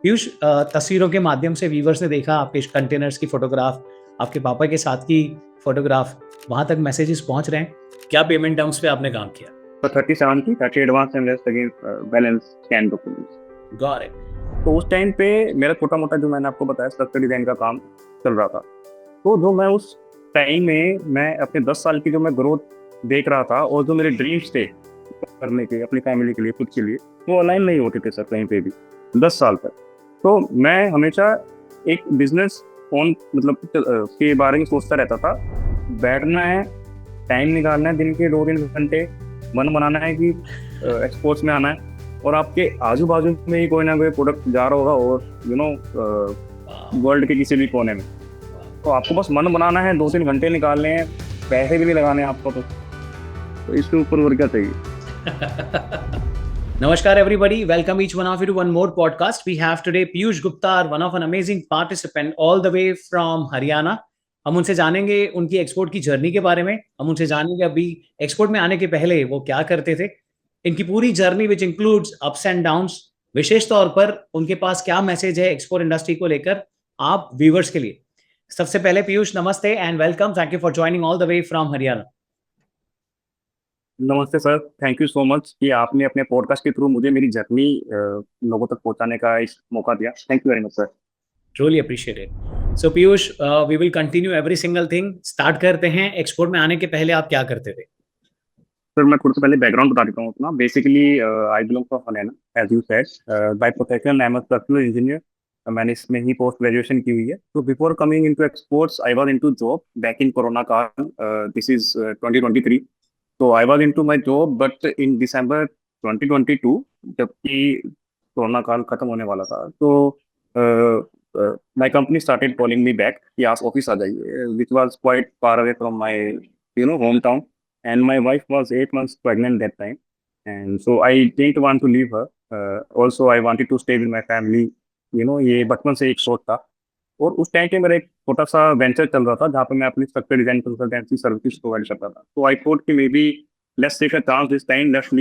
पीयूष, तस्वीरों के माध्यम से व्यूवर्स ने देखा आपके कंटेनर्स की फोटोग्राफ, आपके पापा के साथ की फोटोग्राफ, वहां तक मैसेजेस पहुंच रहे हैं। क्या पेमेंट टर्म्स पे आपने काम किया? तो 37 की 30 advance and less against balance scan documents. Got it. तो उस टाइम पे मेरा छोटा मोटा जो मैंने आपको बताया स्ट्रक्चर डिजाइन का काम चल रहा था। तो जो मैं उस टाइम में मैं अपने 10 साल की जो मैं ग्रोथ देख रहा था और जो मेरे ड्रीम्स थे करने के अपनी फैमिली के लिए खुद के लिए, वो अलाइन नहीं होते थे सर कहीं पे भी 10 साल तक। तो मैं हमेशा एक बिजनेस ओन मतलब के बारे में सोचता रहता था। बैठना है, टाइम निकालना है, दिन के 2-3 घंटे मन बनाना है कि एक्सपोर्ट्स में आना है, और आपके आजू बाजू में ही कोई ना कोई प्रोडक्ट जा रहा होगा, और वर्ल्ड के किसी भी कोने में। तो आपको बस मन बनाना है, 2-3 घंटे निकालने हैं, पैसे भी नहीं लगाने हैं आपको। तो इसके ऊपर और क्या चाहिए। Namaskar, everybody. Welcome each one of you to one more podcast. We have today Piyush Gupta, one of an amazing participant, all the way from Haryana. हम उनसे जानेंगे उनकी एक्सपोर्ट की जर्नी के बारे में। हम उनसे जानेंगे अभी एक्सपोर्ट में आने के पहले वो क्या करते थे, इनकी पूरी journey which includes ups and downs, विशेष तौर पर उनके पास क्या मैसेज है एक्सपोर्ट इंडस्ट्री को लेकर आप व्यूवर्स के लिए। सबसे पहले पीयूष, नमस्ते and welcome. Thank you for joining all the way from Haryana. नमस्ते sir, thank you so much कि आपने अपने पॉडकास्ट के थ्रू मुझे मेरी जर्नी लोगों तक पहुंचाने का इस मौका दिया। Thank you very much sir. Truly appreciate it. So Piyush, we will continue every single thing. Start करते हैं, एक्सपोर्ट में आने के पहले आप क्या करते थे? सर मैं थोड़ा सा पहले बैकग्राउंड बता देता हूँ अपना। Basically I belong from Haryana as you said. By profession I am a structural engineer. मैंने इसमें ही पोस्ट ग्रेजुएशन की हुई है। तो before coming into exports I was into job back in corona काल। This is 2023। तो I was into my job, but in December 2022 जबकि कोरोना काल खत्म होने वाला था, तो my company started calling me back कि आप ऑफिस आ जाइए, which was quite far away from my home town, and my wife was 8 months pregnant that time, and so I didn't want to leave her. Also I wanted to stay with my family. ये बचपन से एक सोच था। और उस time पे मेरा एक छोटा सा वेंचर चल रहा था जहाँ पे मैं अपनी structure design consultancy service provide करता था। तो आई थॉट कि maybe let's take a chance this time, let's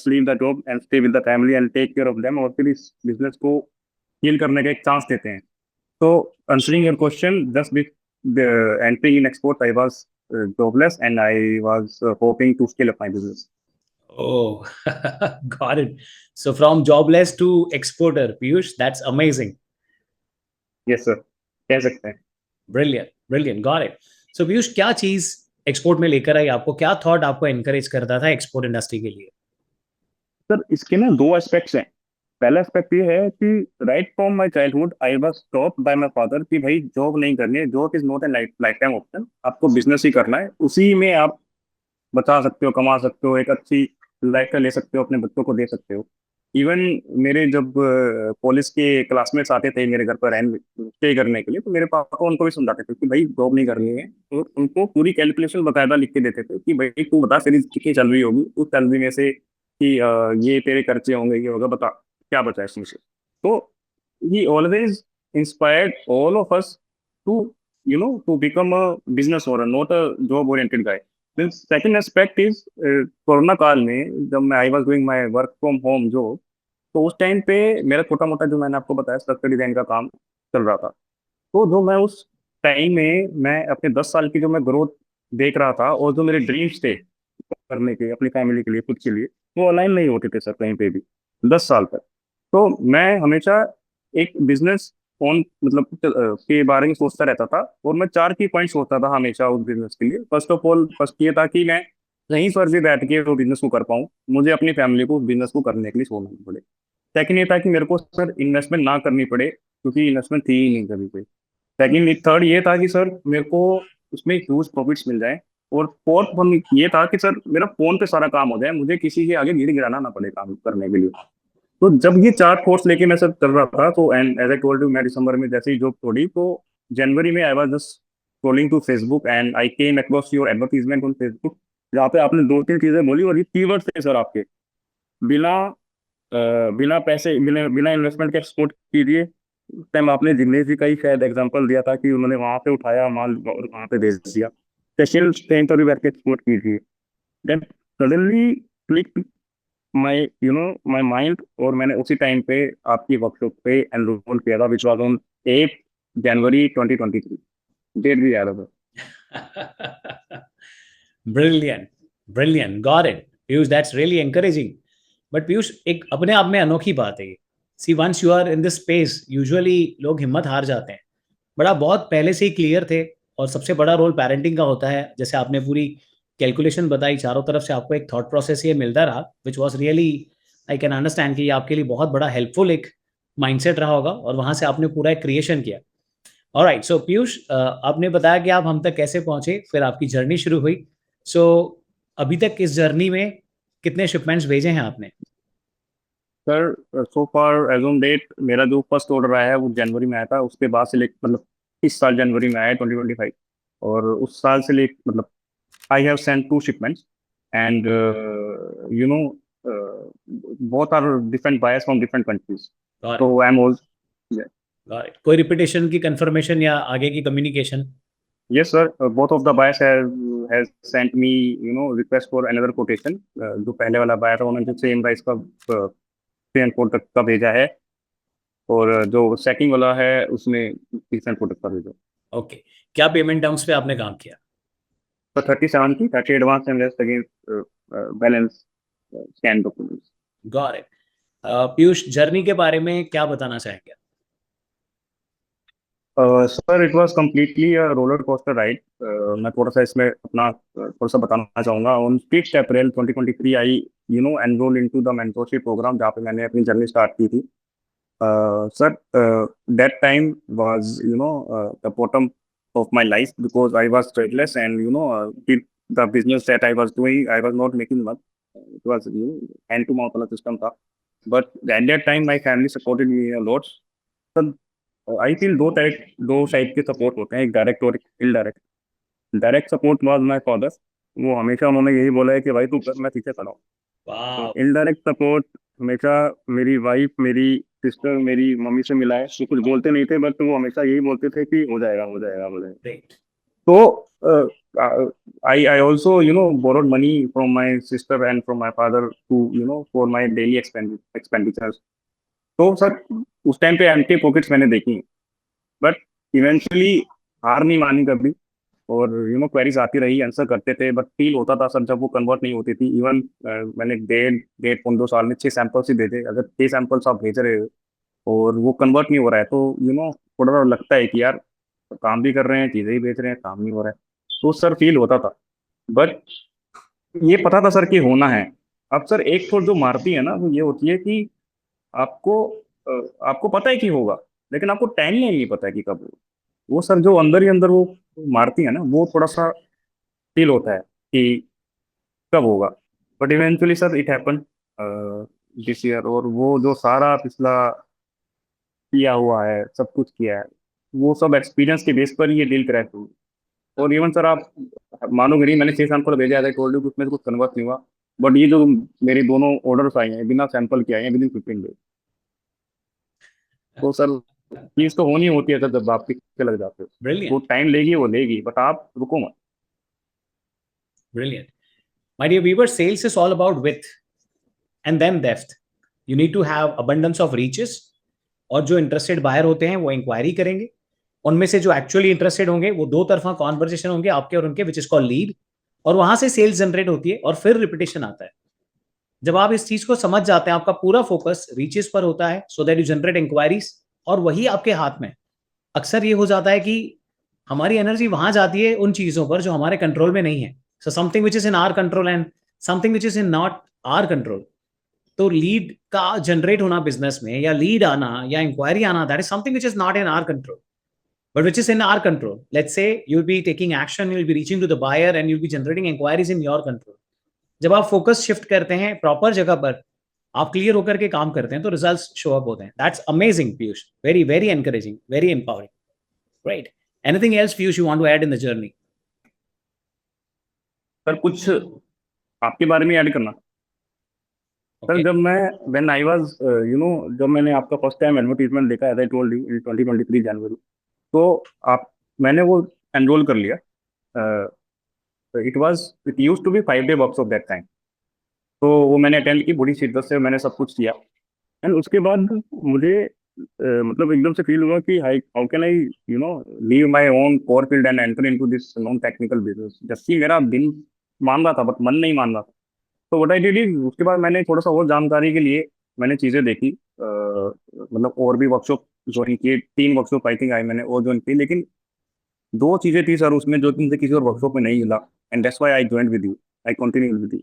leave the job and stay with the family and take care of them, और फिर इस बिजनेस को हील करने का एक चांस देते हैं। So answering your question, just with the entry in export, I was jobless, and I was hoping to scale up my business. Oh, got it. So from jobless to exporter, Piyush, that's amazing. Yes, sir. कह सकते हैं। Brilliant, brilliant, got it. So Piyush, क्या चीज export में लेकर आई आपको? क्या thought आपको एनकरेज करता था एक्सपोर्ट इंडस्ट्री के लिए? सर इसके ना दो एस्पेक्ट्स हैं। पहला एस्पेक्ट ये है कि right from my childhood I was taught by my father कि भाई जॉब नहीं करनी है, job is not a life time option, आपको बिजनेस ही करना है, उसी में आप बचा सकते हो, कमा सकते हो, एक अच्छी लाइफ ले सकते हो, अपने बच्चों को दे सकते हो। इवन मेरे जब कॉलेज के क्लासमेट्स आते थे मेरे घर पर रहने स्टे करने के लिए, तो मेरे पापा उनको भी समझाते थे कि भाई जॉब नहीं करनी है, और उनको पूरी कैलकुलेशन बकायदा लिख के देते थे कि भाई तू बता तेरी कितनी सैलरी होगी, उस सैलरी में से कि ये तेरे खर्चे होंगे, ये होगा, बता क्या बचा है इसमें से। तो he always inspired all of us to to become a business owner, not a job oriented guy. फिर सेकंड एस्पेक्ट इज कोरोना काल में जब मैं I was doing my work from home job, तो उस टाइम पे मेरा छोटा मोटा जो मैंने आपको बताया स्ट्रक्चर डिजाइन का काम चल रहा था। तो जो मैं उस टाइम में मैं अपने 10 साल की जो मैं ग्रोथ देख रहा था, और जो मेरे ड्रीम्स थे करने के अपनी फैमिली के लिए खुद के लिए, वो अलाइन नहीं होते थे सर कहीं पे भी 10 साल तक। तो मैं हमेशा एक बिजनेस ओन के बारे में सोचता रहता था, और मैं चार की पॉइंट सोचता था हमेशा उस बिजनेस के लिए। फर्स्ट ऑफ ऑल, फर्स्ट ये था कि मैं कहीं पर भी बैठ के वो बिजनेस को कर पाऊँ, मुझे अपनी फैमिली को उस बिजनेस को करने के लिए छोड़ना नहीं पड़े। सेकंड ये था कि मेरे को सर इन्वेस्टमेंट ना करनी पड़े, क्योंकि इन्वेस्टमेंट थी ही नहीं कभी कोई। सेकंड थर्ड ये था कि सर मेरे को उसमें ह्यूज प्रॉफिट्स मिल जाए। और फोर्थ वन ये था कि सर मेरा फोन पे सारा काम हो जाए, मुझे किसी के आगे गिर गिराना ना पड़े काम करने के लिए। तो जब ये चार कोर्स लेके मैं सर चल रहा था, तो and as I told you, मैं दिसंबर में जैसे ही जॉब छोड़ी, तो जनवरी में I was just scrolling to Facebook and I came across your advertisement on Facebook, जहाँ पे आपने दो तीन चीजें बोली, और ये कीवर्ड थे सर आपके। बिना बिना पैसे, बिना बिना इन्वेस्टमेंट के एक्सपोर्ट कीजिए। उस टाइम आपने जिग्नेश जी का ही शायद एग्जांपल दिया था कि उन्होंने वहां पे उठाया माल और वहां पे भेज दिया। सेशन टाइम पर भी बैठ के एक्सपोर्ट कीजिए। Then suddenly click my my mind, और मैंने उसी टाइम पे आपकी वर्कशॉप पे एनरोल किया था, which was on 8 January 2023। Date भी याद है। Brilliant, brilliant, got it. Piyush, that's really encouraging. But Piyush, एक अपने आप में अनोखी बात है ये. See, once you are in this space, usually लोग हिम्मत हार जाते हैं. बट आप बहुत पहले से ही क्लियर थे, और सबसे बड़ा रोल पेरेंटिंग का होता है. जैसे आपने पूरी कैलकुलेशन बताई, चारों तरफ से आपको एक थॉट प्रोसेस ये मिलता रहा, which was really, I can understand कि ये आपके लिए बहुत बड़ा हेल्पफुल एक माइंडसेट रहा होगा, और वहां से आपने पूरा एक क्रिएशन किया. ऑलराइट, सो पीयूष, आपने बताया कि आप हम तक कैसे पहुंचे, फिर आपकी जर्नी शुरू हुई. सो अभी तक इस जर्नी में कितने शिपमेंट्स भेजे हैं आपने? Sir, so far as on date मेरा जो फर्स्ट ऑर्डर आया है वो जनवरी में आया था। उसके बाद से लेकर मतलब इस साल जनवरी में आया 2025। और उस साल से ले मतलब I have sent 2 shipments, and you know both are different buyers from different countries. Got it, So I'm also, yeah. Got it. कोई रिपीटेशन की कंफर्मेशन या आगे की communication? Yes, sir. Both of the buyers have has sent me request for another quotation. जो पहले वाला buyer था उन्होंने सेम प्राइस का 3 and 4 तक का भेजा है, और जो सेकंड वाला है उसने 3 and 4 तक का भेजा। ओके, क्या पेमेंट टर्म्स पे आपने काम किया? तो 37 की 30 advance and rest against balance scan documents. Got it. Piyush, journey के बारे में क्या बताना चाहेंगे? Sir, it was completely a roller coaster ride. मैं थोड़ा सा इसमें अपना थोड़ा सा बताना चाहूँगा। On 5 April 2023 I enrol into the mentorship program, जहाँ पे मैंने अपनी जर्नी स्टार्ट की थी। Sir, that time was the bottom of my life, because I was childless, and the business that I was doing, I was not making much. It was hand to mouth वाला system था, but at that time my family supported me a lot. So I feel दो type के support होते हैं, एक direct और एक indirect. Direct support was my father. वो हमेशा उन्होंने यही बोला है कि भाई तू कर, मैं पीछे खड़ा हूँ। तो वाह. इनडायरेक्ट सपोर्ट हमेशा मेरी वाइफ, मेरी सिस्टर, मेरी मम्मी से मिला है। वो कुछ बोलते नहीं थे, बट वो हमेशा यही बोलते थे कि हो जाएगा, हो जाएगा, हो जाएगा। ग्रेट. तो I also borrowed money from my sister and from my father to for my daily expenditures. तो सर उस टाइम पे एम्प्टी पॉकेट्स मैंने देखी, बट इवेंचुअली हार नहीं मानी कभी। और क्वेरीज आती रही, आंसर करते थे, बट फील होता था सर जब वो कन्वर्ट नहीं होती थी। इवन मैंने 1.5 2 साल में 6 सैंपल्स ही भेजे। अगर 6 सैंपल्स आप भेज रहे हो और वो कन्वर्ट नहीं हो रहा है, तो थोड़ा सा लगता है कि यार काम भी कर रहे हैं, चीजें ही बेच रहे हैं, काम नहीं हो रहा है। तो सर फील होता था, बट ये पता था सर कि होना है। अब सर एक तो जो मारती है ना, वो ये होती है कि आपको आपको पता है कि होगा, लेकिन आपको टाइम नहीं पता है कि कब होगा। वो सर जो अंदर ही अंदर वो मारती है ना, वो थोड़ा सा फील होता है कि कब होगा। But eventually sir it happen this year. और वो जो सारा पिछला किया हुआ है, सब कुछ किया है, वो सब एक्सपीरियंस के बेस पर ही ये डील क्रैक हुई। और इवन सर आप मानोगे नहीं, मैंने 6 सैंपल भेजा है, टोल्ड यू, उसमें से कुछ कन्वर्ट नहीं हुआ। बट ये जो मेरे दोनों ऑर्डर्स आए हैं बिना सैंपल के आए हैं, विदिन 15 डेज। तो सर चीज तो होनी होती है सर, जब आप पीछे लग जाते हो। वो ब्रिलियंट, टाइम लेगी, वो लेगी, बट आप रुको मत। Brilliant. My dear viewer, sales is all about width and then depth. You need to have abundance of reaches. और जो इंटरेस्टेड बायर होते हैं वो इंक्वायरी करेंगे. उनमें से जो एक्चुअली इंटरेस्टेड होंगे वो दो तरफा कॉन्वर्जेशन होंगे आपके और उनके, विच इज कॉल्ड लीड. और वहां से सेल्स जनरेट होती है और फिर रिपीटेशन आता है. जब आप इस चीज को समझ जाते हैं, आपका पूरा फोकस रीचेस पर होता है, so that you generate inquiries, और वही आपके हाथ में. अक्सर ये हो जाता है कि हमारी एनर्जी वहां जाती है उन चीजों पर जो हमारे कंट्रोल में नहीं है. So something which is in our control and something which is in not our control. तो लीड का जनरेट होना बिजनेस में, या लीड आना या इंक्वायरी आना, that is something which is not in our control, but which is in our control. Let's say you'll be taking action, you'll be reaching to the buyer, and you'll be generating inquiries in your control. जब आप focus shift करते हैं proper जगह पर, आप clear होकर के काम करते हैं, तो रिजल्ट्स शो अप होते हैं. That's amazing Piyush, very very encouraging, very empowering. Right. Anything else Piyush you want to add in the journey? Sir कुछ आपके बारे में ऐड करना। Sir okay. जब मैं व्हेन आई वाज जब मैंने आपका फर्स्ट टाइम एडवर्टीजमेंट देखा, as I told you, in 2023 January. तो आप मैंने वो एनरोल कर लिया। It used to be 5 day workshop that time. तो वो मैंने अटेंड की, बड़ी शिद्दत से मैंने सब कुछ किया। एंड उसके बाद मुझे मतलब एकदम से फील हुआ कि hi how can I leave my own core field and enter into this non technical business, जबकि मेरा दिल मान रहा था बट मन नहीं मान रहा था। तो व्हाट आई डिड इज, उसके बाद मैंने थोड़ा सा और जानकारी के लिए मैंने चीज़ें देखी, मतलब और भी वर्कशॉप ज्वाइन किए, 3 वर्कशॉप आई थिंक आई मैंने और ज्वाइन की, लेकिन 2 चीज़ें थी सर उसमें जो कि मुझे किसी और वर्कशॉप में नहीं मिला। And that's why I join with you, I continue with you.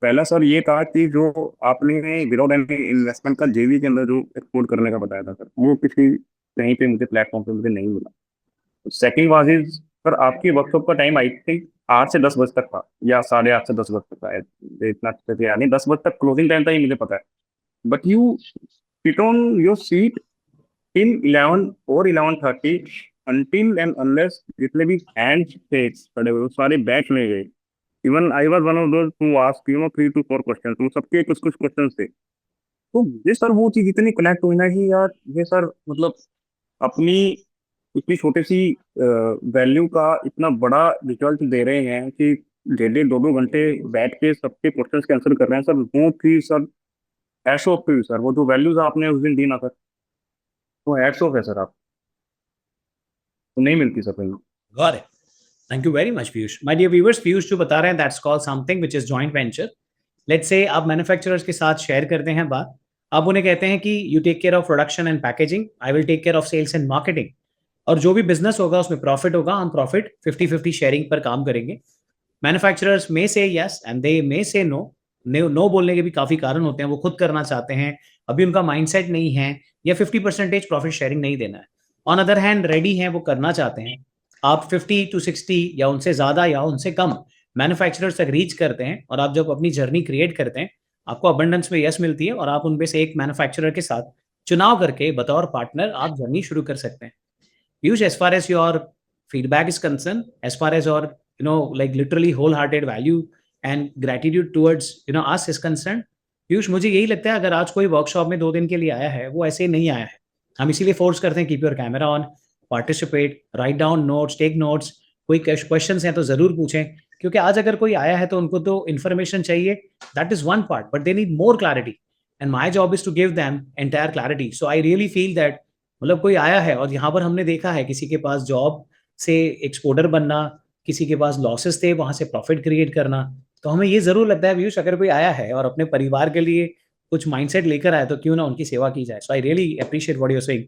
पहला सर ये था कि जो आपने विदाउट एनी इन्वेस्टमेंट का जेवी के अंदर जो एक्सपोर्ट करने का बताया था सर, वो किसी कहीं पे मुझे प्लेटफॉर्म पे मुझे नहीं मिला। सेकंड वाज इज सर, आपकी वर्कशॉप का टाइम आई थिंक 8 से 10 बजे तक था, या 8:30 से 10 बजे तक था, इतना अच्छे से याद नहीं, 10 बजे तक क्लोजिंग टाइम था, ये मुझे पता है। But you sit on your seat till 11 और 11:30, अनटिल एंड अनलेस जितने भी हैंड्स थे खड़े हुए वो सारे बैठ ले गए। Even I was one of those who asked 3 to 4 questions, वो सबके कुछ कुछ क्वेश्चंस थे। तो ये सर वो चीज इतनी कनेक्ट हुई ना कि यार ये सर मतलब अपनी इतनी छोटी सी वैल्यू का इतना बड़ा रिजल्ट दे रहे हैं कि डेढ़ डेढ़ 2-2 घंटे बैठ के सबके क्वेश्चंस के आंसर कर रहे हैं सर, वो थी sir hats off to you sir, वो जो वैल्यूज आपने उस दिन दी ना सर, वो हैट्स ऑफ है सर, आप तो नहीं मिलती सर कहीं। Got it. Thank you very much Piyush. My dear viewers, Piyush जो बता रहे हैं that's called something which is joint venture. Let's say आप मैन्युफैक्चरर्स के साथ शेयर करते हैं बात। आप उन्हें कहते हैं कि you take care of production and packaging, I will take care of sales and marketing. और जो भी बिजनेस होगा उसमें प्रॉफिट होगा, हम प्रॉफिट 50-50 शेयरिंग पर काम करेंगे। मैन्युफैक्चरर्स में से यस एंड दे में से नो। नो बोलने के भी काफी कारण होते हैं, वो खुद करना चाहते हैं, अभी उनका माइंडसेट नहीं है, या 50% प्रॉफिट शेयरिंग नहीं देना है। ऑन अदर हैंड रेडी हैं, वो करना चाहते हैं। आप 50 to 60 या उनसे ज्यादा या उनसे कम मैन्युफैक्चरर्स तक रीच करते हैं, और आप जब अपनी जर्नी क्रिएट करते हैं, आपको अबंडेंस में यस मिलती है, और आप उनमें से एक मैन्युफैक्चरर के साथ चुनाव करके बतौर पार्टनर आप जर्नी शुरू कर सकते हैं। Piyush, as far as your feedback is concerned, as far as your, like literally wholehearted value and gratitude towards, us is concerned, Piyush मुझे यही लगता है अगर आज कोई वर्कशॉप में 2 दिन के लिए आया है, वो ऐसे नहीं आया है। हम इसीलिए फोर्स करते हैं, keep your camera on, participate, write down notes, take notes. कोई क्वेश्चंस हैं तो जरूर पूछें, क्योंकि आज अगर कोई आया है तो उनको तो इन्फॉर्मेशन चाहिए, that is one part, but they need more clarity, and my job is to give them entire clarity. So I really feel that, मतलब कोई आया है और यहाँ पर हमने देखा है किसी के पास जॉब से एक्सपोर्टर बनना, किसी के पास लॉसेस थे वहां से प्रॉफिट क्रिएट करना। तो हमें ये जरूर लगता है पीयूष, अगर कोई आया है और अपने परिवार के लिए कुछ माइंडसेट लेकर आए, तो क्यों ना उनकी सेवा की जाए। So I really appreciate what you are saying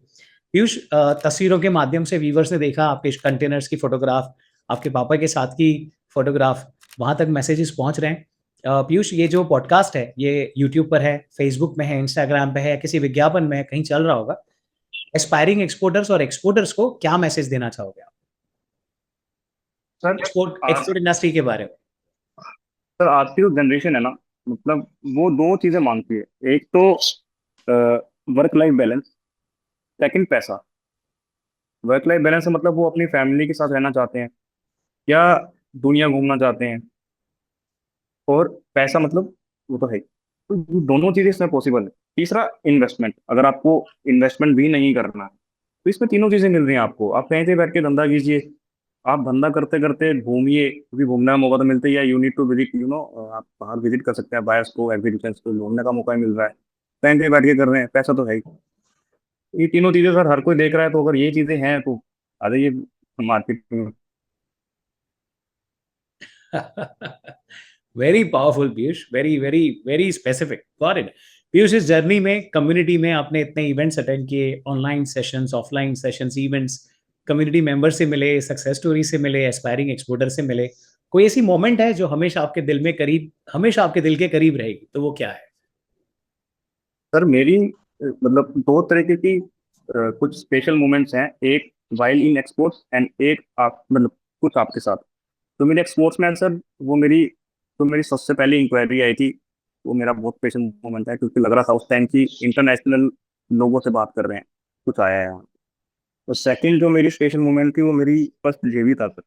Piyush. तस्वीरों के माध्यम से व्यूवर्स ने देखा आपके कंटेनर्स की फोटोग्राफ, आपके पापा के साथ की फोटोग्राफ, वहां तक मैसेजेस पहुंच रहे हैं। पीयूष, ये जो पॉडकास्ट है ये यूट्यूब पर है, फेसबुक में है, इंस्टाग्राम पे है, किसी विज्ञापन में है, कहीं चल रहा होगा। एस्पायरिंग एक्सपोर्टर्स और एक्सपोर्टर्स को क्या मैसेज देना चाहोगे आप सर एक्सपोर्ट आज एक्सपोर्ट इंडस्ट्री के बारे में? सर आज की जो जनरेशन है ना, मतलब वो 2 चीजें मांगती है, एक तो वर्क लाइफ बैलेंस, सेकंड पैसा। वर्क लाइफ बैलेंस मतलब वो अपनी फैमिली के साथ रहना चाहते हैं, या दुनिया घूमना चाहते हैं, और पैसा मतलब वो तो है ही। तो ये दोनों चीजें इसमें पॉसिबल है। तीसरा इन्वेस्टमेंट, अगर आपको इन्वेस्टमेंट भी नहीं करना है तो इसमें तीनों चीजें मिल रही हैं आपको, आप कहीं से बैठ के धंधा कीजिए, आप धंधा करते करते घूमिए, कभी घूमने का मौका तो मिलता ही है, यू नीड टू विजिट, आप बाहर विजिट कर सकते हैं, बायर्स को एग्जीबिशंस को, घूमने का मौका मिल रहा है, कहीं से बैठ के कर रहे हैं, पैसा तो है ही। ये तीनों चीजें सर हर कोई देख रहा है, तो अगर ये चीजें हैं तो आ जाइए मार्केट में। Very powerful Piyush, very very very specific, got it. Piyush, इस जर्नी में, कम्युनिटी में आपने इतने इवेंट्स अटेंड किए, online sessions, offline sessions, events, community member से मिले, सक्सेस स्टोरी से मिले, एस्पायरिंग एक्सपोर्टर से मिले, कोई ऐसी मोमेंट है जो हमेशा आपके दिल में करीब, हमेशा आपके दिल के करीब रहेगी, तो वो क्या है? सर मेरी मतलब 2 तरीके की कुछ स्पेशल मोमेंट्स हैं, एक वाइल इन एक्सपोर्ट्स एंड एक आप मतलब कुछ आपके साथ। तो मेरे एक्सपोर्ट्स में सर वो मेरी तो मेरी सबसे पहली इंक्वायरी आई थी, वो मेरा बहुत स्पेशल मोमेंट है, क्योंकि लग रहा था उस टाइम की इंटरनेशनल लोगों से बात कर रहे हैं, कुछ आया है यहाँ। तो सेकंड जो मेरी स्पेशल मोमेंट थी वो मेरी फर्स्ट जेवी था सर,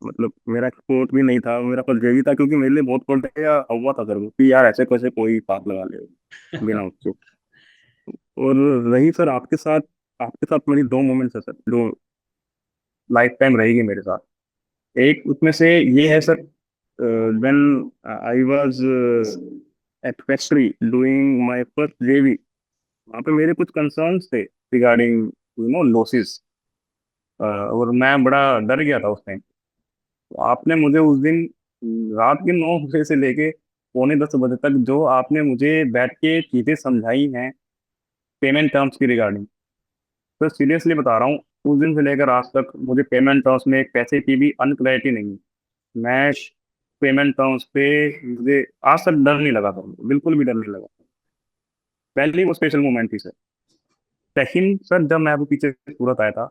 मतलब मेरा एक्सपोर्ट भी नहीं था, मेरा फर्स्ट जेवी था, क्योंकि मेरे लिए बहुत पड़ या हुआ था सर वो, कि यार ऐसे कैसे कोई बात लगा ले बिना उसके। और रही सर आपके साथ मेरी 2 मोमेंट्स है सर जो लाइफ टाइम रहेगी मेरे साथ। एक उसमें से ये है sir, when I was at factory doing my first जेवी, वहाँ पे मेरे कुछ कंसर्न्स थे रिगार्डिंग लॉसेस, और मैं बड़ा डर गया था उस टाइम। तो आपने मुझे उस दिन रात के 9 बजे से लेके पौने 10 बजे तक जो आपने मुझे बैठ के चीजें समझाई हैं पेमेंट टर्म्स की रिगार्डिंग, तो सीरियसली बता रहा हूँ, उस दिन से लेकर आज तक मुझे पेमेंट टर्म्स में एक पैसे की भी अनक्लैरिटी नहीं है। मैं पेमेंट टर्म्स पे मुझे आज तक डर नहीं लगा था, बिल्कुल भी डर नहीं लगा। पहले वो स्पेशल मोमेंट थी सर। सेकंड सर, जब मैं अभी पीछे सूरत आया था,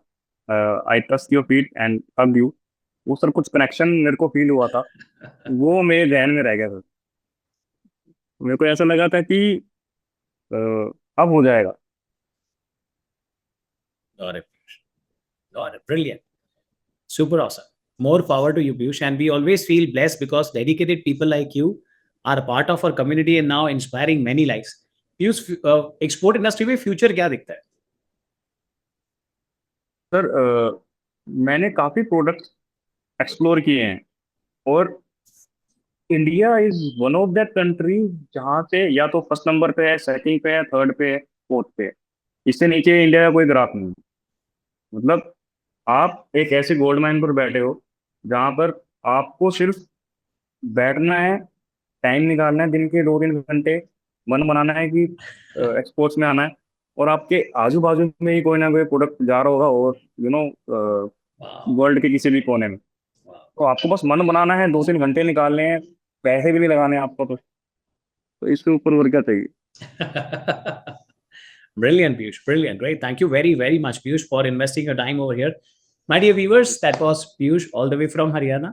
I touch your feet and hug you, वो सर कुछ कनेक्शन मेरे को फील हुआ था, वो मेरे जहन में रह गया सर। मेरे को ऐसा लगा था कि अ, अब हो जाएगा। Got it. Got it. Brilliant. Super awesome. More power to you, Piyush. And we always feel blessed because dedicated people like you are a part of our community and now inspiring many lives. Piyush, export industry में future क्या दिखता है? Sir मैंने काफी products explore किए हैं, और India is one of that country जहाँ से या तो फर्स्ट नंबर पे है, सेकंड पे है, थर्ड पे है, फोर्थ पे है। इससे नीचे इंडिया का कोई ग्राफ नहीं है। मतलब आप एक ऐसे गोल्ड माइन पर बैठे हो जहाँ पर आपको सिर्फ बैठना है, टाइम निकालना है दिन के 2-3 घंटे, मन बनाना है कि एक्सपोर्ट्स में आना है, और आपके आजू बाजू में ही कोई ना कोई प्रोडक्ट जा रहा होगा, और Wow. वर्ल्ड के किसी भी कोने में। Wow. तो आपको बस मन बनाना है, 2-3 घंटे निकालने हैं, पैसे भी नहीं लगाने हैं आपको, तो इससे ऊपर और क्या चाहिए। Brilliant, Piyush. Brilliant. Great. Thank you very, very much, Piyush, for investing your time over here. My dear viewers, that was Piyush all the way from Haryana.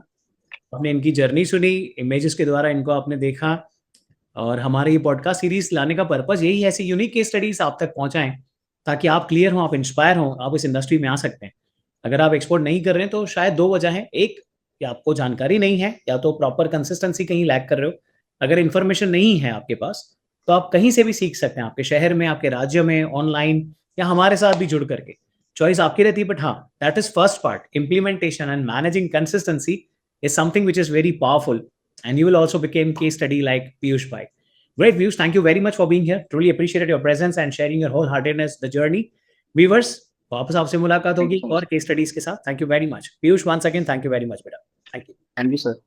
आपने इनकी जर्नी सुनी, इमेजेस के द्वारा इनको आपने देखा, और हमारे ये पॉडकास्ट सीरीज लाने का पर्पस यही है, ऐसी यूनिक केस स्टडीज आप तक पहुंचाएं ताकि आप क्लियर हो, आप इंस्पायर हो, आप इस इंडस्ट्री में आ सकते हैं। अगर आप एक्सपोर्ट नहीं कर रहे हैं तो शायद दो वजह है। एक, कि आपको जानकारी नहीं है, या तो प्रॉपर कंसिस्टेंसी कहीं लैक कर रहे हो। अगर इन्फॉर्मेशन नहीं है आपके पास तो आप कहीं से भी सीख सकते हैं, आपके शहर में, आपके राज्य में, ऑनलाइन, या हमारे साथ भी जुड़ करके। चॉइस आपकी रहती है, बट हाँ, that is first part. Implementation and managing consistency is something which is very powerful, and you will also become case study like Piyush Bhai. Great views. Thank you very much for being here. Truly appreciated your presence and sharing your wholeheartedness, the journey. Viewers, वापस आपसे मुलाकात thank you होगी सो और much. Case studies के साथ। Thank you very much, Piyush, once again thank you very much बेटा। Thank you. Thank you sir.